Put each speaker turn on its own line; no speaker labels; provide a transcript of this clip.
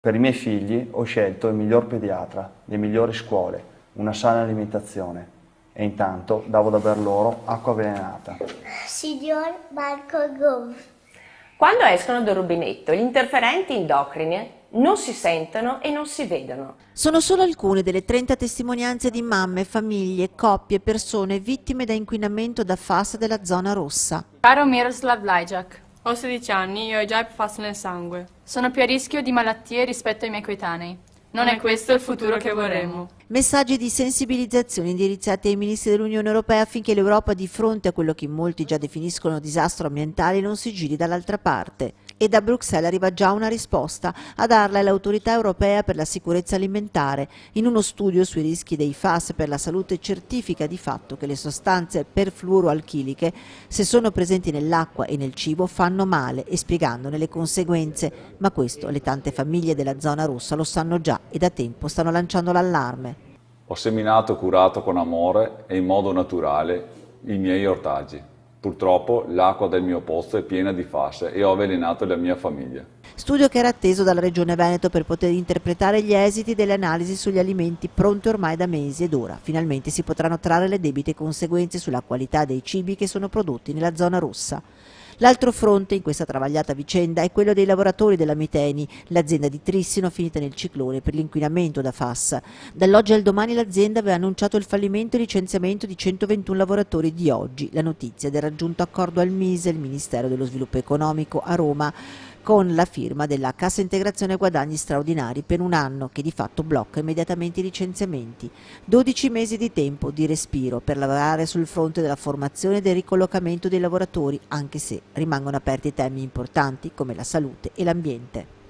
Per i miei figli ho scelto il miglior pediatra, le migliori scuole, una sana alimentazione e intanto davo da ber loro acqua avvelenata.
Signor Marco Gove.
Quando escono dal rubinetto, gli interferenti endocrini non si sentono e non si vedono.
Sono solo alcune delle 30 testimonianze di mamme, famiglie, coppie, persone vittime da inquinamento da FAS della zona rossa.
Caro Miroslav Lajčák,
ho 16 anni e ho già il PFAS nel sangue.
Sono più a rischio di malattie rispetto ai miei coetanei. Non è questo il futuro che vorremmo.
Messaggi di sensibilizzazione indirizzati ai ministri dell'Unione Europea affinché l'Europa, di fronte a quello che molti già definiscono disastro ambientale, non si giri dall'altra parte. E da Bruxelles arriva già una risposta. A darla è l'Autorità Europea per la Sicurezza Alimentare. In uno studio sui rischi dei FAS per la salute certifica di fatto che le sostanze perfluoroalchiliche, se sono presenti nell'acqua e nel cibo, fanno male, e spiegandone le conseguenze. Ma questo le tante famiglie della zona rossa lo sanno già e da tempo stanno lanciando l'allarme.
Ho seminato e curato con amore e in modo naturale i miei ortaggi. Purtroppo l'acqua del mio pozzo è piena di FAS e ho avvelenato la mia famiglia.
Studio che era atteso dalla Regione Veneto per poter interpretare gli esiti delle analisi sugli alimenti, pronte ormai da mesi, ed ora finalmente si potranno trarre le debite conseguenze sulla qualità dei cibi che sono prodotti nella zona rossa. L'altro fronte in questa travagliata vicenda è quello dei lavoratori della Miteni, l'azienda di Trissino finita nel ciclone per l'inquinamento da FAS. Dall'oggi al domani l'azienda aveva annunciato il fallimento e licenziamento di 121 lavoratori di oggi. La notizia del raggiunto accordo al MISE, il Ministero dello Sviluppo Economico, a Roma, con la firma della Cassa Integrazione Guadagni Straordinari per un anno che di fatto blocca immediatamente i licenziamenti. 12 mesi di tempo di respiro per lavorare sul fronte della formazione e del ricollocamento dei lavoratori, anche se rimangono aperti temi importanti come la salute e l'ambiente.